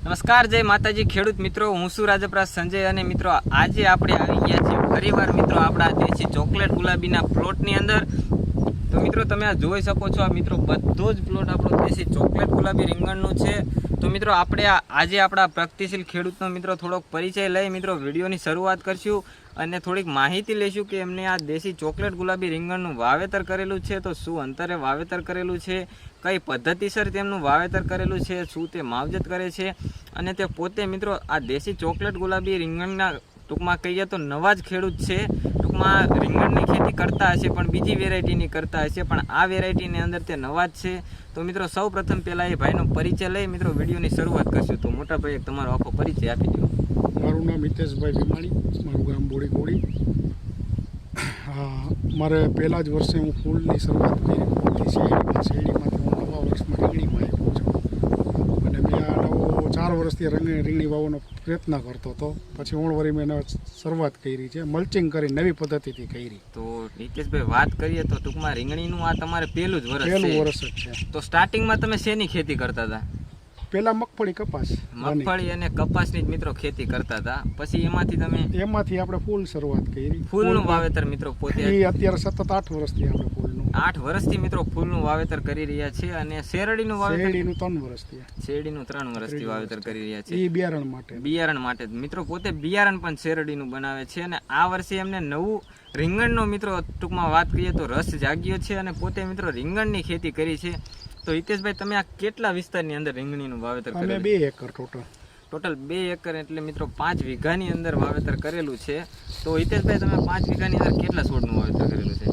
નમસ્કાર, જય માતાજી ખેડૂત મિત્રો, હું છું રાજપરા સંજય અને મિત્રો આજે આપણે આવી ગયા છીએ ફરીવાર મિત્રો આપણા દેશી ચોકલેટ ગુલાબીના પ્લોટની અંદર। તો મિત્રો તમે આ જોઈ શકો છો, આ મિત્રો બધો જ પ્લોટ આપણો દેશી ચોકલેટ ગુલાબી રીંગણનું છે। તો મિત્રો આપણે આજે આપણા પ્રગતિશીલ ખેડૂતનો મિત્રો થોડોક પરિચય લઈ મિત્રો વિડીયોની શરૂઆત કરશું અને થોડીક માહિતી લઈશું કે એમને આ દેશી ચોકલેટ ગુલાબી રીંગણનું વાવેતર કરેલું છે તો શું અંતરે વાવેતર કરેલું છે, કઈ પદ્ધતિસર તેમનું વાવેતર કરેલું છે, શું તે માવજત કરે છે અને તે પોતે મિત્રો આ દેશી ચોકલેટ ગુલાબી રીંગણના ટૂંકમાં કહીએ તો નવા જ ખેડૂત છે। ટૂંકમાં રીંગણની ખેતી કરતા હશે પણ બીજી વેરાયટીની કરતા હશે, પણ આ વેરાયટીની અંદર તે નવા જ છે। તો મિત્રો સૌ પ્રથમ પહેલાં એ ભાઈનો પરિચય લઈ મિત્રો વિડીયોની શરૂઆત કરશું। તો મોટા ભાઈ તમારો આખો પરિચય આપી દો। મારું નામ હિતેશભાઈ ભીમાણી, મારું ગામ બોડીકોડી। મારે પહેલા જ વર્ષે હું ફૂલની શરૂઆત કરી શેરડીમાંથી હું નવા વર્ષમાં રીંગણીમાં આવ્યો છું અને મેં આ નવો 4 વર્ષથી રીંગણી વાવવાનો પ્રયત્ન કરતો હતો। પછી વળી મેં શરૂઆત કરી છે, મલ્ચિંગ કરી નવી પદ્ધતિથી કરી। તો હિતેશભાઈ વાત કરીએ તો ટૂંકમાં રીંગણીનું આ તમારે પહેલું જ વર્ષ જ છે। તો સ્ટાર્ટિંગમાં તમે શેની ખેતી કરતા હતા? પહેલા મગફળી કપાસ, મગફળી અને કપાસની જ મિત્રો ખેતી કરતા હતા, પછી એમાંથી આપણે ફૂલ શરૂઆત કરી। ફૂલનું વાવેતર મિત્રો પોતે અત્યારે સતત 8 વર્ષથી આપણે ફૂલનું 8 વર્ષથી મિત્રો ફૂલનું વાવેતર કરી રહ્યા છે અને શેરડીનું વાવેતર 3 વર્ષથી શેરડીનું 3 વર્ષથી વાવેતર કરી રહ્યા છે। એ બિયારણ માટે મિત્રો પોતે બિયારણ પણ શેરડીનું બનાવે છે અને આ વર્ષે એમને નવું રીંગણનો મિત્રો ટૂંકમાં વાત કરીએ તો રસ જાગ્યો છે અને પોતે મિત્રો રીંગણની ખેતી કરી છે। તો હિતેશભાઈ તમે આ કેટલા વિસ્તારની અંદર રીંગણીનું વાવેતર કરેલું? 2 એકર ટોટલ 2 એકર એટલે મિત્રો 5 વીઘાની અંદર વાવેતર કરેલું છે। તો હિતેશભાઈ તમે 5 વીઘાની અંદર કેટલા છોડનું વાવેતર કરેલું છે?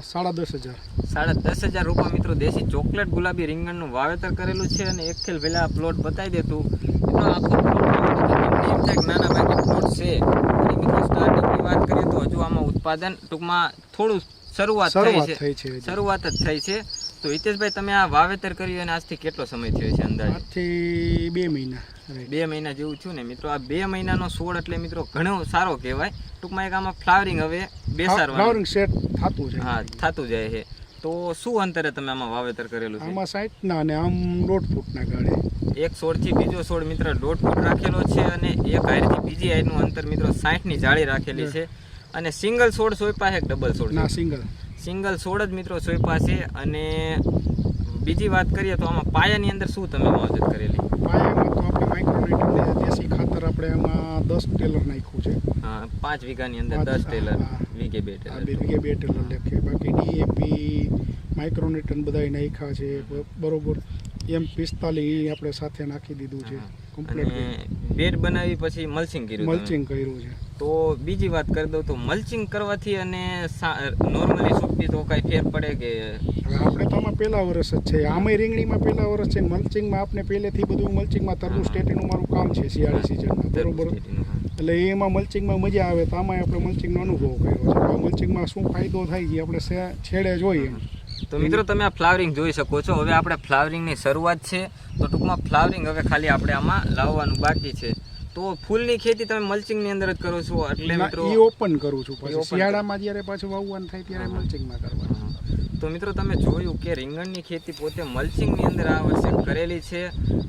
10,500 રૂપિયા મિત્રો દેશી ચોકલેટ ગુલાબી રીંગણનું વાવેતર કરેલું છે અને એક ખેલ પહેલા પ્લોટ બતાવી દેતું મિત્રો આખો પ્લોટ નાના ભાગી પ્લોટ છે અને મિત્રો સ્ટાર્ટિંગની વાત કરીએ તો હજુ આમાં ઉત્પાદન ટૂંકમાં થોડું શરૂઆત જ થઈ છે। તો હિતેશભાઈ તમે આ વાવેતર કર્યું અને આજથી કેટલો સમય થયો છે અંદાજે? આજથી 2 મહિના 2 મહિના જેવું છું ને મિત્રો। આ 2 મહિનાનો છોડ એટલે મિત્રો ઘણો સારો કહેવાય। ટૂંકમાં એક આમાં ફ્લાવરિંગ હવે બેસાડવાનું સેટ થતું જાય, હા થતું જાય છે। તો શું અંતરે તમે આમાં વાવેતર કરેલું છે? આમાં 60 ના અને આમ 1.5 ફૂટના ગાળે, એક છોડથી બીજો છોડ મિત્રો 1.5 ફૂટ રાખેલો છે અને એક હાઈરથી બીજી હાઈરનું અંતર મિત્રો 60ની જાળી રાખેલી છે અને સિંગલ છોડ સોંપ્યા છે કે ડબલ છોડ? ના, સિંગલ છોડ જ મિત્રો સોંપ્યા છે। અને બીજી વાત કરીએ તો આમાં પાયાની અંદર શું તમે માવજત કરેલી? પાયામાં તો આપણે માઇક્રોન્યુટ્રન દેશી ખાતર આપણે એમાં 10 ટેલર નાખ્યું છે। હા, 5 વીઘાની અંદર 10 ટેલર, વીઘે 2 ટેલર, વીઘે 2 ટેલર લખે। બાકી ડીએપી માઇક્રોન્યુટ્રન બધા નાખ્યા છે બરોબર। M45 આપણે સાથે નાખી દીધું છે કમ્પ્લીટ। બેડ બનાવી પછી મલ્ચિંગ કર્યું છે। તો બીજી વાત કરી દઉં તો મલ્ચિંગ કરવાથી અને નોર્મલી સોંપી તો કઈ ફેર પડે કે? હવે આપણે તો આમાં પહેલા વર્ષ જ છે, આમાંય રીંગણીમાં પહેલા વર્ષ છે, મલ્ચિંગમાં આપણે પહેલેથી બધું મલ્ચિંગમાં તરબૂચ સ્ટેટીનું મારું કામ છે શિયાળી સિઝનમાં બરોબર। એટલે એમાં મલ્ચિંગમાં મજા આવે તો આમાં આપણે મલ્ચિંગનો અનુભવ કર્યો છે। મલ્ચિંગમાં શું ફાયદો થાય છે આપણે છેડે જોઈએ એમ। તો મિત્રો તમે આ ફ્લાવરિંગ જોઈ શકો છો। હવે આપણે ફ્લાવરિંગની શરૂઆત છે તો ટૂંકમાં ફ્લાવરિંગ હવે ખાલી આપણે આમાં લાવવાનું બાકી છે। તો ફૂલની ખેતી તમે મલ્ચિંગની અંદર જ કરો છો? એટલે મિત્રો એ ઓપન કરું છું, પછી શિયાળામાં જ્યારે પાછું વાવવાનું થાય ત્યારે મલ્ચિંગમાં કરવાનું। તો મિત્રો તમે જોયું કે રીંગણની ખેતી પોતે મલ્ચિંગની અંદર આ વર્ષે કરેલી છે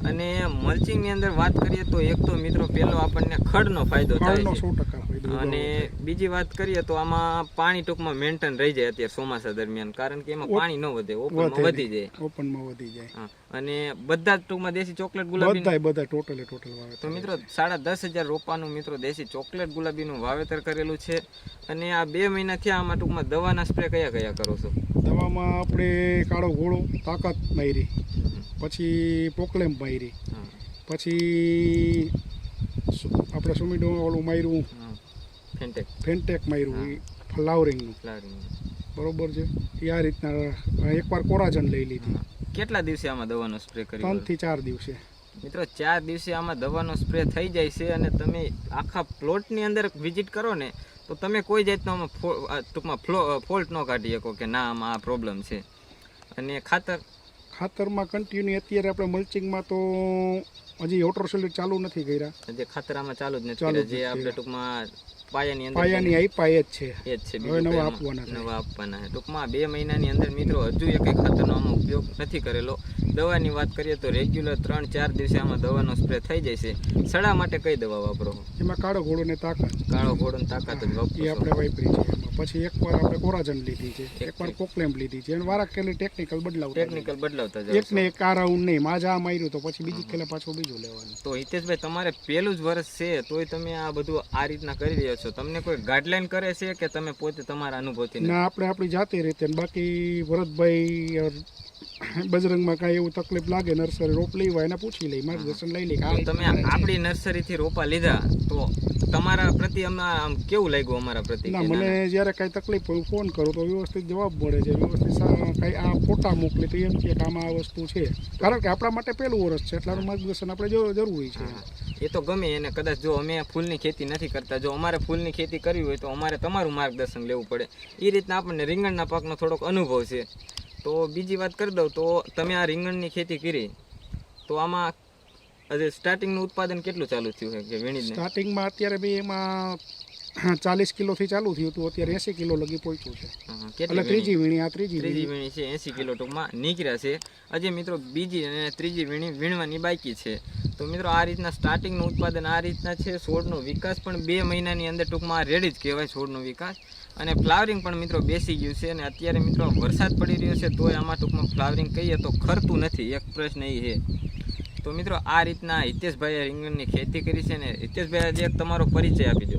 અને મલ્ચિંગની અંદર વાત કરીએ તો એક તો મિત્રો પહેલો આપણને ખડનો ફાયદો થાય છે 100% અને બીજી વાત કરીએ તો આમાં પાણી ટૂંકમાં મેન્ટેન રહી જાય અત્યારે ચોમાસા દરમિયાન, કારણ કે એમાં પાણી ન વધે, ઓપનમાં વધી જાય। અને બધા ટૂંકમાં દેશી ચોકલેટ ગુલાબી બધા ટોટલ વાવેતર। તો મિત્રો 10,500 રોપાનું મિત્રો દેશી ચોકલેટ ગુલાબીનું વાવેતર કરેલું છે અને આ 2 મહિના થયા। આમાં ટૂંકમાં દવાના સ્પ્રે કયા કરો છો? દવામાં આપણે કાળો ઘોડો તાકાત મારી, પછી પોકલેમ મારી, પછી આપણે સુમીડો ઓલું માર્યું, ફેન્ટેક માર્યું, ફ્લાવરિંગનું બરોબર છે। એ આ રીતના એકવાર કોરાજન લઈ લીધી। કેટલા દિવસે આમાં દવાનો સ્પ્રે કર્યો? 3 થી 4 દિવસે મિત્રો 4 દિવસે આમાં દવાનો સ્પ્રે થઈ જાય છે અને તમે આખા પ્લોટની અંદર વિઝિટ કરો ને તો તમે કોઈ જાતનો આમાં ટૂંકમાં ફોલ્ટ ન કાઢી શકો કે ના આમાં આ પ્રોબ્લેમ છે। અને ખાતરમાં કન્ટિન્યુ અત્યારે આપણે મલ્ચિંગમાં તો હજી વોટર સોલ્યુટ ચાલુ નથી કર્યા, જે ખાતર આમાં ચાલુ જ નથી કર્યા, જે આપણે ટૂંકમાં પાયાની અંદર પાયાની આઈપા એ જ છે. એ જ છે. હવે બીજું નવા કંઈ આપવાના છે. નવા આપવાના છે. ટૂંકમાં 2 મહિનાની અંદર મિત્રો હજુ એક ખાતરનો આમાં ઉપયોગ નથી કરેલો. દવાની વાત કરીએ તો રેગ્યુલર 3-4 દિવસે આમાં દવાનો સ્પ્રે થઈ જાય છે. સડા માટે કઈ દવા વાપરો? એમાં કાળો ઘોડો ને તાકાત, કાળો ઘોડોની તાકાત જ એ વાપરો આપણે વાપરી છે એમાં. પછી એકવાર આપણે કોરાજન લીધી છે, એકવાર કોકલેમ્પ લીધી છે, અને વારા ખેલે ટેકનિકલ બદલાવતા ટેકનિકલ બદલાવતા જાય. જાવ એક ને એક આ રાઉન્ડ નહીં, માજા આ માર્યું તો પછી બીજી ખેલે પાછું બીજું લેવાનું. તો હિતેશભાઈ તમારે પહેલું જ વર્ષ છે તોય તમે આ બધું આ રીતના કરી રહ્યા છો. તમને કોઈ ગાઈડલાઈન કરે છે કે તમે પોતે તમારા અનુભવથી ના, આપણે આપણી જાતે રીતે ને બાકી ભરતભાઈ બજરંગમાં કાંઈ એવું તકલીફ લાગે નર્સરી રોપ લેવા એને પૂછી લઈ, માર્ગદર્શન લઈ લઈ. તો તમે આપણી નર્સરીથી રોપા લીધા તો તમારા પ્રતિ આમ કેવું લાગ્યું અમારા પ્રતિ? ના, મને જ્યારે કાંઈ તકલીફ હોય હું ફોન કરું તો વ્યવસ્થિત જવાબ મળે છે, વ્યવસ્થિત કાંઈ આ ફોટા મોકલે તો એમ કે આમાં આ વસ્તુ છે. કારણ કે આપણા માટે પહેલું વર્ષ છે એટલે આનું માર્ગદર્શન આપણે જરૂરી છે. એ તો ગમે એને. કદાચ જો અમે ફૂલની ખેતી નથી કરતા, જો અમારે ફૂલની ખેતી કરવી હોય તો અમારે તમારું માર્ગદર્શન લેવું પડે. એ રીતના આપણને રીંગણના પાકનો થોડોક અનુભવ છે. તો બીજી વાત કરી દઉં તો તમે આ રીંગણની ખેતી કરી તો આમાં સ્ટાર્ટિંગનું ઉત્પાદન કેટલું ચાલુ થયું છે કે વીણીને? સ્ટાર્ટિંગમાં અત્યારે બી એમાં 40 કિલોથી ચાલુ થયું હતું, અત્યારે 80 કિલો લગી પહોંચ્યું છે. એટલે ત્રીજી વીણી, આ ત્રીજી વીણી છે. 80 કિલો ટૂંકમાં નીકળ્યા છે. હજી મિત્રો બીજી અને ત્રીજી વીણી વીણવાની બાકી છે. તો મિત્રો આ રીતના સ્ટાર્ટિંગનું ઉત્પાદન આ રીતના છે. છોડનો વિકાસ પણ 2 મહિનાની અંદર ટૂંકમાં રેડી જ કહેવાય છોડનો વિકાસ. અને ફ્લાવરિંગ પણ મિત્રો બેસી ગયું છે. અને અત્યારે મિત્રો વરસાદ પડી રહ્યો છે તોય આમાં ટૂંકમાં ફ્લાવરિંગ કહીએ તો ખરતું નથી. એક પ્રશ્ન એ છે. તો મિત્રો આ રીતના હિતેશભાઈએ રીંગણની ખેતી કરી છે. ને હિતેશભાઈ આજે એક તમારો પરિચય આપી દો,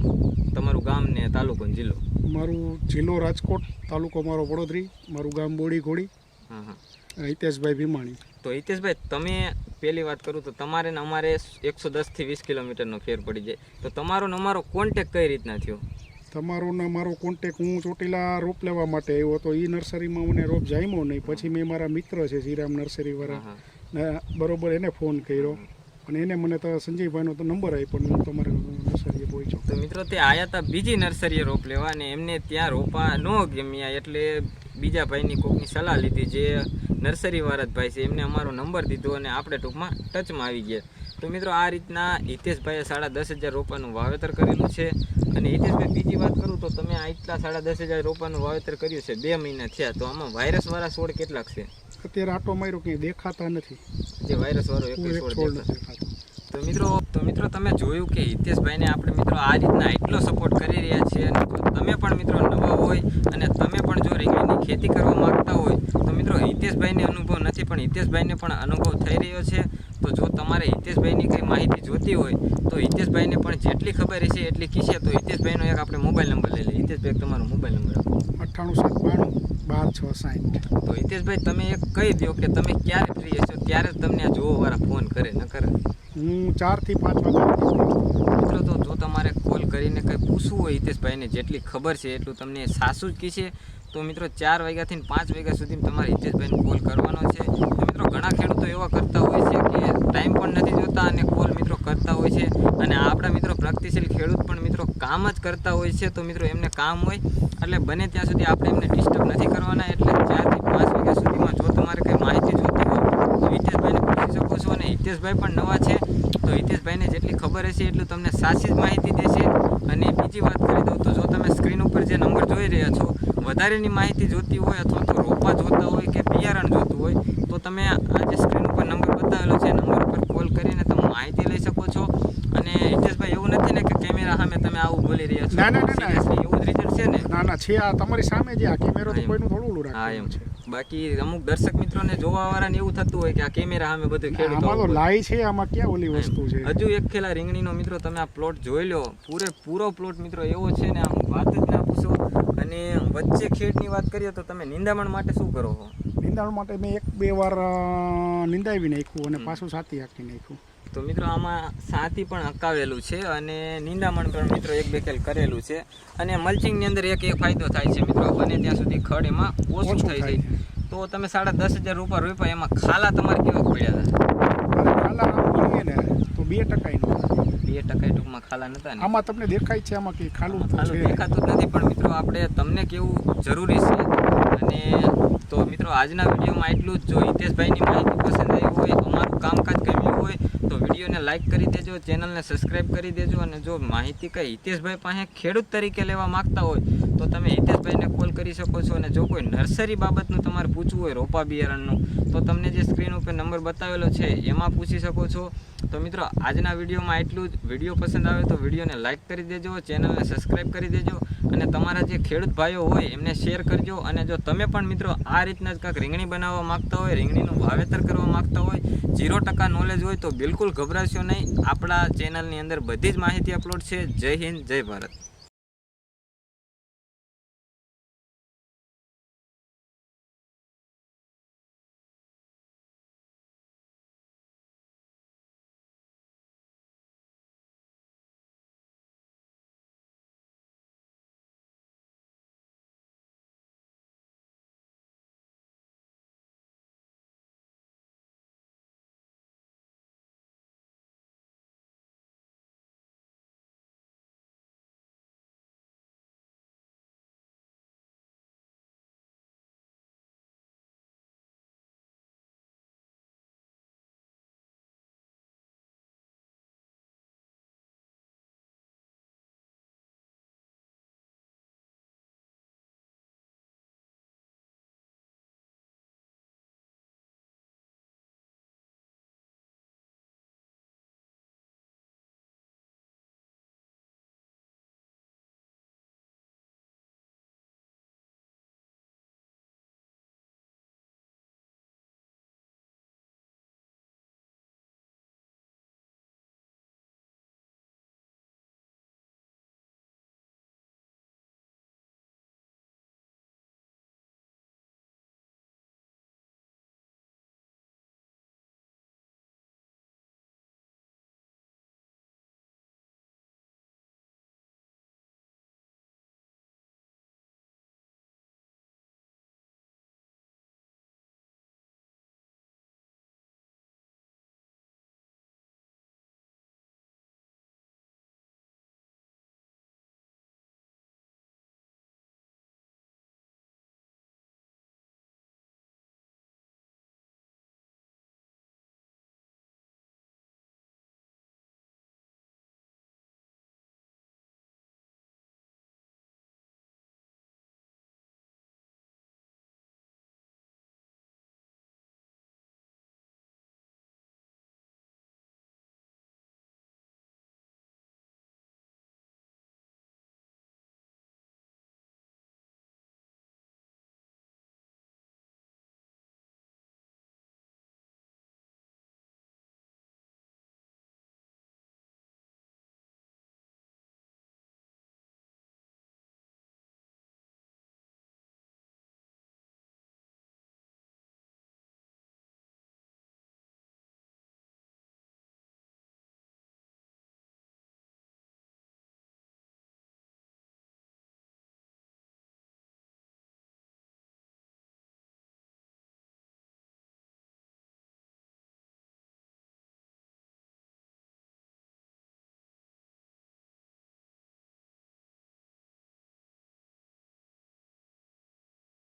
તમારું ગામ ને તાલુકો ને જિલ્લો. મારું જિલ્લો રાજકોટ, તાલુકો મારો વડોદરી, મારું ગામ બોડી ઘોડી. હિતેશભાઈ ભીમાણી. તો હિતેશભાઈ તમે પહેલી વાત કરું તો તમારે ને અમારે 110 થી 20 કિલોમીટરનો ફેર પડી જાય. તો તમારો ને અમારો કોન્ટેક કઈ રીતના થયો? તમારો ને મારો કોન્ટેક, હું ચોટીલા રોપ લેવા માટે આવ્યો હતો. એ નર્સરીમાં મને રોપ જામ્યો નહીં. પછી મેં મારા મિત્ર છે શ્રીરામ નર્સરીવાળા, બરોબર, એને ફોન કર્યો અને એને મને તો સંજયભાઈનો તો નંબર આપ્યો ને હું તમારે નર્સરીએ પહોંચ્યો. તો મિત્રો તે આયા હતા બીજી નર્સરીએ રોપ લેવા અને એમને ત્યાં રોપા ન ગમ્યા એટલે બીજા ભાઈની કોકની સલાહ લીધી, જે નર્સરીવાળા જ ભાઈ છે, એમને અમારો નંબર દીધો અને આપણે ટૂંકમાં ટચમાં આવી ગયા. તો મિત્રો આ રીતના હિતેશભાઈએ 10,500 રોપાનું વાવેતર કરેલું છે. અને હિતેશભાઈ બીજી વાત કરું તો તમે આટલા 10,500 રોપાનું વાવેતર કર્યું છે, 2 મહિના થયા, તો આમાં વાયરસવાળા છોડ કેટલાક છે? અત્યારે આટો માર્યો કંઈ દેખાતા નથી, જે વાયરસવાળો એક છોડ દેખાતો. તો મિત્રો તમે જોયું કે હિતેશભાઈને આપણે મિત્રો આ રીતના એટલો સપોર્ટ કરી રહ્યા છીએ. અને જો તમે પણ મિત્રો નવા હોય અને તમે પણ જો રીંગણની ખેતી કરવા માંગતા હોય તો મિત્રો હિતેશભાઈને અનુભવ નથી પણ હિતેશભાઈને પણ અનુભવ થઈ રહ્યો છે. તો જો તમારે હિતેશભાઈની કંઈ માહિતી જોતી હોય તો હિતેશભાઈને પણ જેટલી ખબર હશે એટલી કીશે. તો હિતેશભાઈનો એક આપણે મોબાઈલ નંબર લઈ લઈએ. હિતેશભાઈ તમારો મોબાઈલ નંબર આપો. 98 792 12 660. તો હિતેશભાઈ તમે એક કહી દો કે તમે ક્યારે ફ્રી હશો ત્યારે જ તમને આ જોવાવાળા ફોન કરે, ન કરે? હું 4 થી 5 વાગે. મિત્રો તો જો તમારે કોલ કરીને કંઈ પૂછવું હોય હિતેશભાઈને જેટલી ખબર છે એટલું તમને સાસું જ કીશે. તો મિત્રો 4 વાગ્યાથી 5 વાગ્યા સુધી તમારે હિતેશભાઈને કોલ કરવાનો છે. તો મિત્રો ઘણા ખેડૂતો એવા કરતા હોય છે કે ટાઈમ પણ નથી જોતા અને કોલ મિત્રો કરતા હોય છે. અને આપણા મિત્રો પ્રગતિશીલ ખેડૂત પણ મિત્રો કામ જ કરતા હોય છે. તો મિત્રો એમને કામ હોય એટલે બને ત્યાં સુધી આપણે એમને ડિસ્ટર્બ નથી કરવાના. એટલે 4 થી 5 વાગ્યા સુધીમાં જો તમારે કંઈ માહિતી જોતી હોય તો હિતેશભાઈને પૂછી શકો છો. અને હિતેશભાઈ પણ નવા છે તો હિતેશભાઈને જેટલી ખબર હશે એટલું તમને સાચી જ માહિતી દેશે. અને બીજી વાત કરી દઉં તો જો તમે સ્ક્રીન ઉપર જે નંબર જોઈ રહ્યા છો, વધારેની માહિતી જોતી હોય અથવા તો રોપા જોતા હોય કે બિયારણ જોતું હોય તો તમે આ જે સ્ક્રીન ઉપર નંબર બતાવેલો છે નંબર ઉપર કોલ કરીને તમે માહિતી લઈ શકો છો. અને હિતેશભાઈ એવું નથી ને કે કેમેરા સામે તમે આવું બોલી રહ્યા છો? ના, એવું જ રિઝલ્ટ છે ને? ના છે, આ તમારી સામે જે આ કેમેરો તો કોઈનું થોડું ઓલું રાખે છે. બાકી અમુક દર્શક મિત્રોને જોવાવાળાને એવું થતું હોય કે આ કેમેરા સામે બધું ખેડૂતો, આમાં તો લાઈ છે, આમાં ક્યાં ઓલી વસ્તુ છે? હજુ એક ખેલા રીંગણીનો મિત્રો તમે આ પ્લોટ જોઈ લો, પૂરો પ્લોટ મિત્રો એવો છે ને આમ વાત જ ના પૂછો. અને વચ્ચે ખેડની વાત કરીએ તો તમે નિંદામણ માટે શું કરો છો? નિંદામણ માટે મેં 1-2 વાર નિંદાવી નાખ્યું અને પાછું સાથી હાંકી નાખ્યું. તો મિત્રો આમાં સાથી પણ હકાવેલું છે અને નિંદામણ પણ મિત્રો 1-2 ખેલ કરેલું છે. અને મલ્ચિંગની અંદર એક ફાયદો થાય છે મિત્રો, બને ત્યાં સુધી ખડ એમાં ઓછું થઈ જાય. તો તમે 10,500 રૂપિયા રોપ્યા, એમાં ખાલા તમારે કેવા પડ્યા હતા? ખાલા ગણીએ ને તો 2% 2% ટૂંકમાં ખાલા નતા ને? આમાં તમને દેખાય છે આમાં કે ખાલું દેખાતું જ નથી પણ મિત્રો આપણે તમને કેવું જરૂરી છે. અને તો મિત્રો આજના વિડીયોમાં એટલું જ. જો હિતેશભાઈની માહિતી પસંદ આવી હોય, અમારું કામકાજ ગમ્યું હોય તો વિડીયોને લાઇક કરી દેજો, ચેનલને સબસ્ક્રાઈબ કરી દેજો. અને જો માહિતી કંઈ હિતેશભાઈ પાસે ખેડૂત તરીકે લેવા માગતા હોય તો તમે હિતેશભાઈને કોલ કરી શકો છો. અને જો કોઈ નર્સરી બાબતનું તમારે પૂછવું હોય રોપા બિયારણનું તો તમને જે સ્ક્રીન ઉપર નંબર બતાવેલો છે એમાં પૂછી શકો છો. તો મિત્રો આજના વિડીયોમાં એટલું જ. વિડીયો પસંદ આવે તો વિડીયોને લાઇક કરી દેજો, ચેનલને સબસ્ક્રાઈબ કરી દેજો અને તમારા જે ખેડૂત ભાઈઓ હોય એમને શેર કરજો. અને જો તમે પણ મિત્રો આ રીતના જ કાંઈક રીંગણી બનાવવા માગતા હોય, રીંગણીનું વાવેતર કરવા માગતા હોય, 0% નોલેજ હોય તો બિલકુલ ગભરાશો નહીં. આપણા ચેનલની અંદર બધી જ માહિતી અપલોડ છે. જય હિન્દ, જય ભારત.